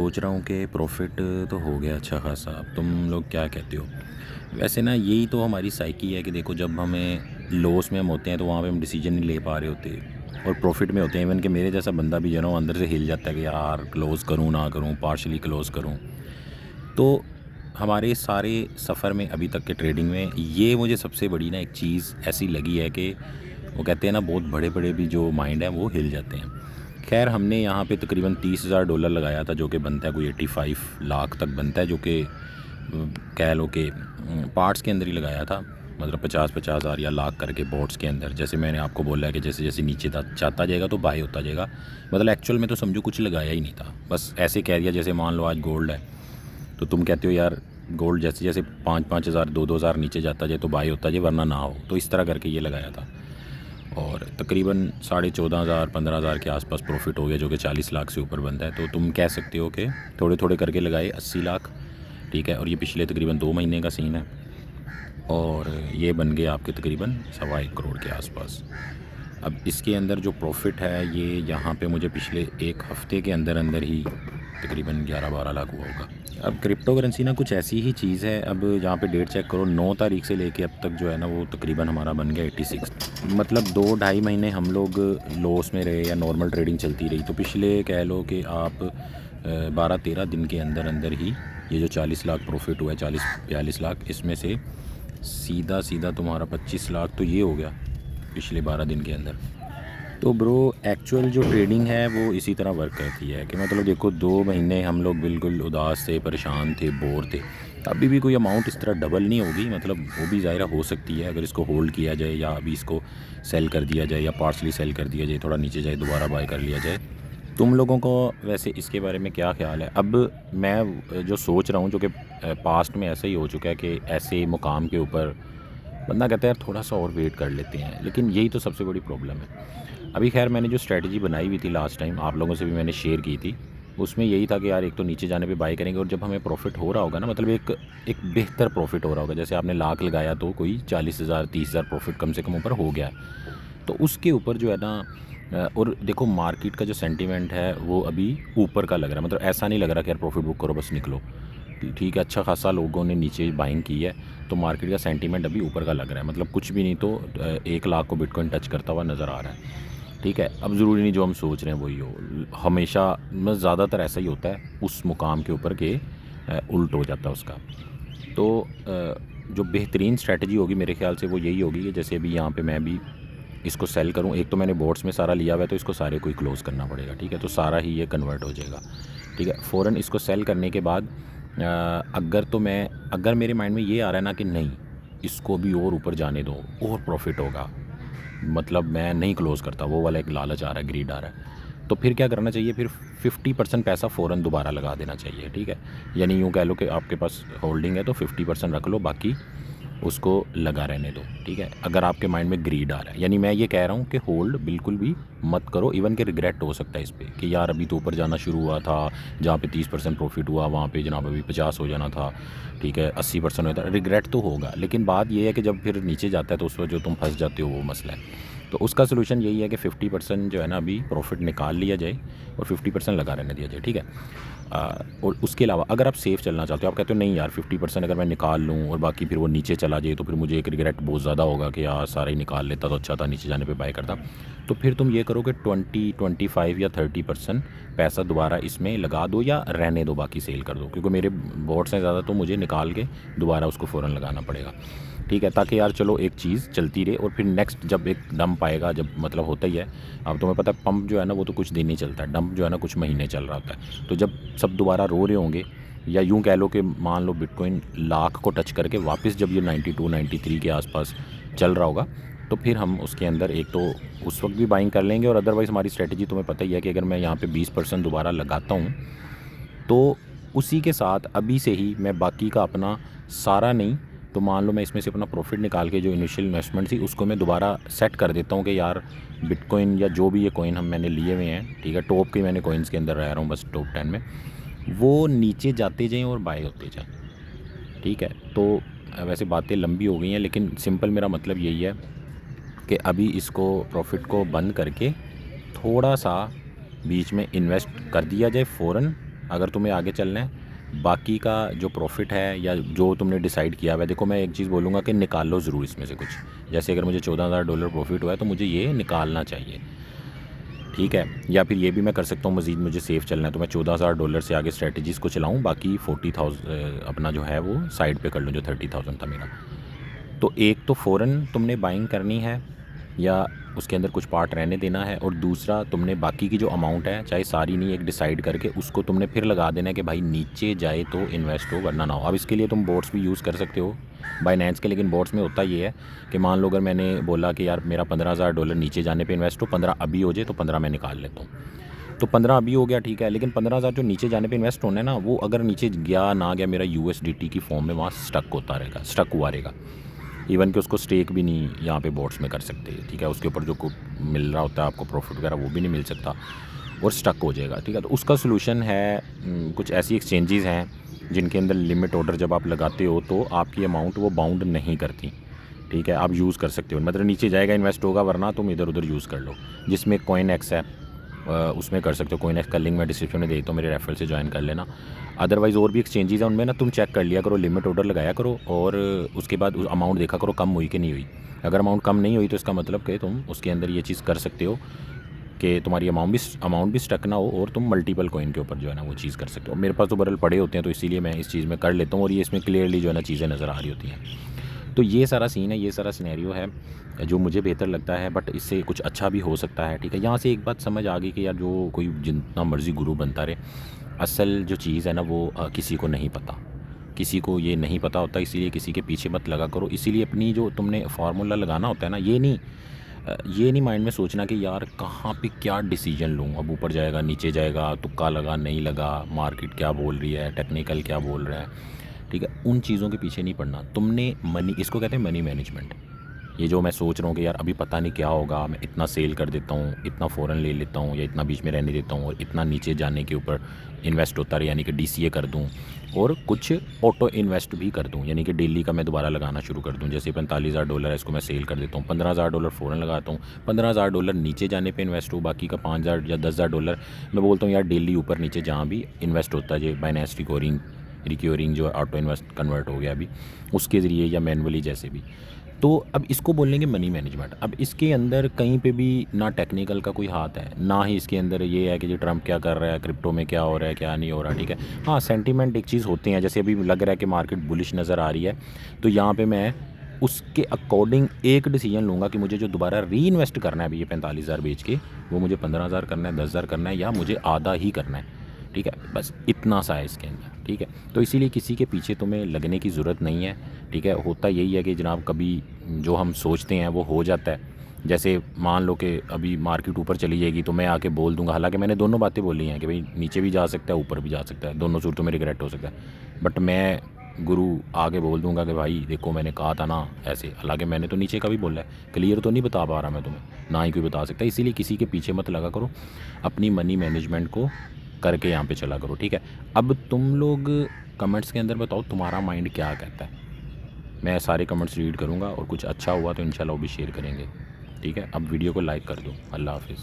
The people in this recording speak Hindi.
सोच रहा हूँ कि प्रॉफ़िट तो हो गया अच्छा ख़ासा, अब तुम लोग क्या कहते हो? वैसे ना यही तो हमारी साइकी है कि देखो जब हमें लॉस में हम होते हैं तो वहाँ पे हम डिसीजन नहीं ले पा रहे होते और प्रॉफ़िट में होते हैं। इवन कि मेरे जैसा बंदा भी जो है ना वो अंदर से हिल जाता है कि यार क्लोज़ करूँ ना करूँ, पार्शियली क्लोज़ करूँ। तो हमारे सारे सफ़र में अभी तक के ट्रेडिंग में ये मुझे सबसे बड़ी ना एक चीज़ ऐसी लगी है कि वो कहते हैं ना बहुत बड़े-बड़े भी जो माइंड हैं वो हिल जाते हैं। ख़ैर हमने यहाँ पे तकरीबन $30,000 लगाया था जो कि बनता है कोई 85 लाख तक बनता है, जो कि कह लो कि पार्ट्स के अंदर ही लगाया था। मतलब 50-50 हज़ार या लाख करके बॉट्स के अंदर। जैसे मैंने आपको बोला है कि जैसे-जैसे नीचे जाता जाएगा तो बाय होता जाएगा। मतलब एक्चुअल में तो समझो कुछ लगाया ही नहीं था। बस ऐसे कह दिया जैसे मान लो आज गोल्ड है, तो तुम कहते हो यार गोल्ड जैसे-जैसे 5-5 हज़ार 2-2 हज़ार नीचे जाता जाए तो बाय होता जाए वरना ना हो। तो इस तरह करके ये लगाया था। और तकरीबन 14,500 15,000 के आसपास प्रॉफिट हो गया, जो कि 40 लाख से ऊपर बनता है। तो तुम कह सकते हो कि थोड़े-थोड़े करके लगाए 80 लाख, ठीक है। और ये पिछले तकरीबन 2 महीने का सीन है और ये बन गए आपके तकरीबन 1.25 करोड़ के आसपास। अब इसके अंदर जो प्रॉफिट है ये यहाँ पे मुझे पिछले 1 हफ़्ते के अंदर-अंदर ही तकरीबन 11-12 लाख हुआ होगा। अब क्रिप्टो करेंसी ना कुछ ऐसी ही चीज़ है। अब यहाँ पे डेट चेक करो, 9 तारीख से लेके अब तक जो है ना वो तकरीबन हमारा बन गया 86। मतलब 2 ढाई महीने हम लोग लॉस में रहे या नॉर्मल ट्रेडिंग चलती रही। तो पिछले कह लो कि आप 12-13 दिन के अंदर-अंदर ही ये जो 40 लाख प्रॉफिट हुआ है, 40-42 लाख, इसमें से सीधा-सीधा तुम्हारा 25 लाख तो ये हो गया पिछले 12 दिन के अंदर। तो ब्रो एक्चुअल जो ट्रेडिंग है वो इसी तरह वर्क करती है कि मतलब देखो 2 महीने हम लोग बिल्कुल उदास थे, परेशान थे, बोर थे। अभी भी कोई अमाउंट इस तरह डबल नहीं होगी, मतलब वो भी ज़ाहिर हो सकती है अगर इसको होल्ड किया जाए या अभी इसको सेल कर दिया जाए या पार्शली सेल कर दिया जाए, थोड़ा नीचे जाए दोबारा बाय कर लिया जाए। तुम लोगों को वैसे इसके बारे में क्या ख़्याल है? अब मैं जो सोच रहा हूँ जो कि पास्ट में ऐसा ही हो चुका है कि ऐसे मुकाम के ऊपर बंदा कहता है यार थोड़ा-सा और वेट कर लेते हैं, लेकिन यही तो सबसे बड़ी प्रॉब्लम है। अभी ख़ैर मैंने जो स्ट्रैटेजी बनाई हुई थी लास्ट टाइम, आप लोगों से भी मैंने शेयर की थी, उसमें यही था कि यार एक तो नीचे जाने पे बाय करेंगे और जब हमें प्रॉफ़िट हो रहा होगा ना, मतलब एक एक बेहतर प्रॉफ़िट हो रहा होगा, जैसे आपने लाख लगाया तो कोई 40,000 30,000 प्रॉफ़िट कम से कम ऊपर हो गया। तो उसके ऊपर जो है ना और देखो मार्केट का जो सेंटीमेंट है वो अभी ऊपर का लग रहा है, मतलब ऐसा नहीं लग रहा कि यार प्रॉफ़िट बुक करो बस निकलो। ठीक है, अच्छा खासा लोगों ने नीचे बाइंग की है, तो मार्केट का सेंटीमेंट अभी ऊपर का लग रहा है, मतलब कुछ भी नहीं तो 1 लाख को बिटकॉइन टच करता हुआ नज़र आ रहा है। ठीक है, अब ज़रूरी नहीं जो हम सोच रहे हैं वही हो। हमेशा मतलब ज़्यादातर ऐसा ही होता है उस मुकाम के ऊपर के उल्ट हो जाता है उसका। तो जो बेहतरीन स्ट्रैटेजी होगी मेरे ख़्याल से वो यही होगी कि जैसे अभी यहाँ पे मैं भी इसको सेल करूँ। एक तो मैंने बोट्स में सारा लिया हुआ है तो इसको सारे को ही क्लोज़ करना पड़ेगा, ठीक है? तो सारा ही ये कन्वर्ट हो जाएगा, ठीक है? फ़ौरन इसको सेल करने के बाद अगर मेरे माइंड में ये आ रहा है ना कि नहीं, इसको भी और ऊपर जाने दो, और प्रॉफ़िट होगा, मतलब मैं नहीं क्लोज़ करता, वो वाला एक लालच आ रहा है, ग्रीड आ रहा है। तो फिर क्या करना चाहिए, फिर 50% पैसा फ़ौरन दोबारा लगा देना चाहिए, ठीक है? यानी यूँ कह लो कि आपके पास होल्डिंग है तो 50% रख लो, बाकी उसको लगा रहने दो, ठीक है? अगर आपके माइंड में ग्रीड आ रहा है, यानी मैं ये कह रहा हूँ कि होल्ड बिल्कुल भी मत करो। इवन कि रिग्रेट हो सकता है इस पे कि यार अभी तो ऊपर जाना शुरू हुआ था, जहाँ पे 30% प्रॉफिट हुआ वहाँ पे जनाब अभी 50 हो जाना था, ठीक है? 80% होता है, रिग्रेट तो होगा। लेकिन बात ये है कि जब फिर नीचे जाता है तो उस वक्त जो तुम फंस जाते हो वो मसला है। तो उसका सलूशन यही है कि 50% जो है ना अभी प्रॉफिट निकाल लिया जाए और 50% लगा रहने दिया जाए, ठीक है? और उसके अलावा अगर आप सेफ़ चलना चाहते हो, आप कहते हो नहीं यार 50% अगर मैं निकाल लूँ और बाकी फिर वो नीचे चला जाए तो फिर मुझे एक रिग्रेट बहुत ज़्यादा होगा कि यार सारा ही निकाल लेता तो अच्छा था, नीचे जाने पे बाय करता। तो फिर तुम ये करो कि 20-25 या 30% पैसा दोबारा इसमें लगा दो या रहने दो, बाकी सेल कर दो, क्योंकि मेरे बॉट्स हैं ज़्यादा तो मुझे निकाल के दोबारा उसको फ़ौरन लगाना पड़ेगा, ठीक है? ताकि यार चलो एक चीज़ चलती रहे और फिर नेक्स्ट जब एक डंप आएगा, जब मतलब होता ही है, अब तुम्हें पता है पंप जो है ना वो तो कुछ दिन ही चलता है, डंप जो है ना कुछ महीने चल रहा होता है। तो जब सब दोबारा रो रहे होंगे या यूँ कह लो कि मान लो बिटकॉइन लाख को टच करके वापस जब ये 92-93 के आसपास चल रहा होगा, तो फिर हम उसके अंदर एक तो उस वक्त भी बाइंग कर लेंगे। और अदरवाइज़ हमारी स्ट्रेटजी तुम्हें पता ही है कि अगर मैं यहाँ पे 20% दोबारा लगाता हूँ तो उसी के साथ अभी से ही मैं बाकी का अपना सारा नहीं तो मान लो मैं इसमें से अपना प्रॉफिट निकाल के जो इनिशियल इन्वेस्टमेंट थी उसको मैं दोबारा सेट कर देता हूँ कि यार बिटकॉइन या जो भी ये कॉइन हम मैंने लिए हुए हैं, ठीक है, टॉप के मैंने कॉइन्स के अंदर रह रहा हूँ बस टॉप 10 में, वो नीचे जाते जाएँ और बाय होते जाएँ, ठीक है? तो वैसे बातें लंबी हो गई हैं लेकिन सिंपल मेरा मतलब यही है कि अभी इसको प्रॉफिट को बंद करके थोड़ा सा बीच में इन्वेस्ट कर दिया जाए फ़ौरन, अगर तुम्हें आगे चलना है, बाकी का जो प्रॉफिट है या जो तुमने डिसाइड किया हुआ है, देखो मैं एक चीज़ बोलूँगा कि निकाल लो ज़रूर इसमें से कुछ। जैसे अगर मुझे $14,000 प्रॉफिट हुआ है तो मुझे ये निकालना चाहिए, ठीक है। या फिर ये भी मैं कर सकता हूँ, मज़ीद मुझे सेफ़ चलना है तो मैं $14,000 से आगे स्ट्रेटजीज़ को चलाऊँ, बाकी 40,000 अपना जो है वो साइड पे कर लूँ, जो 30,000 था मेरा। तो एक तो फ़ौरन तुमने बाइंग करनी है या उसके अंदर कुछ पार्ट रहने देना है, और दूसरा तुमने बाकी की जो अमाउंट है, चाहे सारी नहीं, एक डिसाइड करके उसको तुमने फिर लगा देना है कि भाई नीचे जाए तो इन्वेस्ट हो वरना ना हो। अब इसके लिए तुम बोट्स भी यूज़ कर सकते हो बाइनेंस के, लेकिन बोट्स में होता ये है कि मान लो अगर मैंने बोला कि यार मेरा $15,000 नीचे जाने पे इन्वेस्ट हो, 15 अभी हो जाए तो 15 मैं निकाल लेता हूँ, तो 15 अभी हो गया, ठीक है। लेकिन 15,000 जो नीचे जाने पे इन्वेस्ट होना है ना, वो अगर नीचे गया ना गया, मेरा USDT की फॉर्म में वहाँ स्टक होता रहेगा, स्टक हुआ रहेगा। इवन कि उसको स्टेक भी नहीं यहाँ पे बोट्स में कर सकते, ठीक है। उसके ऊपर जो मिल रहा होता है आपको प्रॉफिट वगैरह, वो भी नहीं मिल सकता और स्टक हो जाएगा, ठीक है। तो उसका सलूशन है, कुछ ऐसी एक्सचेंजेस हैं जिनके अंदर लिमिट ऑर्डर जब आप लगाते हो तो आपकी अमाउंट वो बाउंड नहीं करती, ठीक है। आप यूज़ कर सकते हो, मतलब नीचे जाएगा इन्वेस्ट होगा, वरना तुम इधर उधर यूज़ कर लो। जिसमें CoinEx है, उसमें कर सकते हो। CoinEx का लिंक मैं डिस्क्रिप्शन में देता हूँ, मेरे रेफरल से ज्वाइन कर लेना। अदरवाइज़ और भी एक्सचेंजेस हैं, उनमें ना तुम चेक कर लिया करो, लिमिट ऑर्डर लगाया करो, और उसके बाद अमाउंट देखा करो कम हुई कि नहीं हुई। अगर अमाउंट कम नहीं हुई तो इसका मतलब कि तुम उसके अंदर ये चीज़ कर सकते हो कि तुम्हारी अमाउंट भी स्टक ना हो, और तुम मल्टीपल कॉइन के ऊपर जो है ना वो चीज़ कर सकते हो। मेरे पास तो बरल पड़े होते हैं, तो इसीलिए मैं इस चीज़ में कर लेता हूँ, और ये इसमें क्लियरली जो है ना चीज़ें नज़र आ रही होती हैं। तो ये सारा सीन है, ये सारा सिनेरियो है जो मुझे बेहतर लगता है, बट इससे कुछ अच्छा भी हो सकता है, ठीक है। यहाँ से एक बात समझ आ गई कि यार जो कोई जितना मर्ज़ी गुरु बनता रहे, असल जो चीज़ है ना वो किसी को नहीं पता, किसी को ये नहीं पता होता, इसीलिए किसी के पीछे मत लगा करो। इसीलिए अपनी जो तुमने फार्मूला लगाना होता है ना, ये नहीं माइंड में सोचना कि यार कहाँ पे क्या डिसीजन लूँ, अब ऊपर जाएगा नीचे जाएगा, तुक्का लगा नहीं लगा, मार्केट क्या बोल रही है, टेक्निकल क्या बोल रहा है, ठीक है। उन चीज़ों के पीछे नहीं पड़ना तुमने। मनी, इसको कहते हैं मनी मैनेजमेंट। ये जो मैं सोच रहा हूँ कि यार अभी पता नहीं क्या होगा, मैं इतना सेल कर देता हूँ, इतना फ़ौरन ले लेता हूँ, या इतना बीच में रहने देता हूँ, और इतना नीचे जाने के ऊपर इन्वेस्ट होता रहे, यानी कि DCA कर दूँ, और कुछ ऑटो इन्वेस्ट भी कर दूँ, यानी कि डेली का मैं दोबारा लगाना शुरू कर दूँ। जैसे $45,000 है, इसको मैं सेल कर देता हूँ, $15,000 फ़ौरन लगाता हूँ, $15,000 नीचे जाने पे इन्वेस्ट हो, बाकी का 5,000 या $10,000 मैं बोलता हूँ यार डेली ऊपर नीचे जहाँ भी इन्वेस्ट होता है, जो बाइनेंस रिक्योरिंग जो ऑटो इन्वेस्ट कन्वर्ट हो गया अभी, उसके ज़रिए या मैनुअली जैसे भी। तो अब इसको बोलेंगे मनी मैनेजमेंट। अब इसके अंदर कहीं पे भी ना टेक्निकल का कोई हाथ है, ना ही इसके अंदर ये है कि जो ट्रम्प क्या कर रहा है, क्रिप्टो में क्या हो रहा है, क्या नहीं हो रहा, ठीक है। हाँ, सेंटीमेंट एक चीज़ होती है, जैसे अभी लग रहा है कि मार्केट बुलिश नज़र आ रही है, तो यहाँ पे मैं उसके अकॉर्डिंग एक डिसीजन लूँगा कि मुझे जो दोबारा री इन्वेस्ट करना है अभी ये 45,000 बेच के, वो मुझे 15,000 करना है, 10,000 करना है, या मुझे आधा ही करना है, ठीक है। बस इतना सा है इसके अंदर, ठीक है। तो इसीलिए किसी के पीछे तुम्हें लगने की ज़रूरत नहीं है, ठीक है। होता यही है कि जनाब कभी जो हम सोचते हैं वो हो जाता है। जैसे मान लो कि अभी मार्केट ऊपर चली जाएगी तो मैं आके बोल दूंगा, हालांकि मैंने दोनों बातें बोली हैं कि भाई नीचे भी जा सकता है, ऊपर भी जा सकता है, दोनों सूरतों में रिग्रेट हो सकता है, बट मैं गुरु आगे बोल दूंगा कि भाई देखो मैंने कहा था ना ऐसे, हालांकि मैंने तो नीचे का भी बोला है, क्लियर तो नहीं बता पा रहा मैं तुम्हें, ना ही कोई बता सकता। इसीलिए किसी के पीछे मत लगा करो, अपनी मनी मैनेजमेंट को करके यहाँ पे चला करो, ठीक है। अब तुम लोग कमेंट्स के अंदर बताओ तुम्हारा माइंड क्या कहता है। मैं सारे कमेंट्स रीड करूँगा, और कुछ अच्छा हुआ तो इंशाल्लाह वो भी शेयर करेंगे, ठीक है। अब वीडियो को लाइक कर दो। अल्लाह हाफिज़।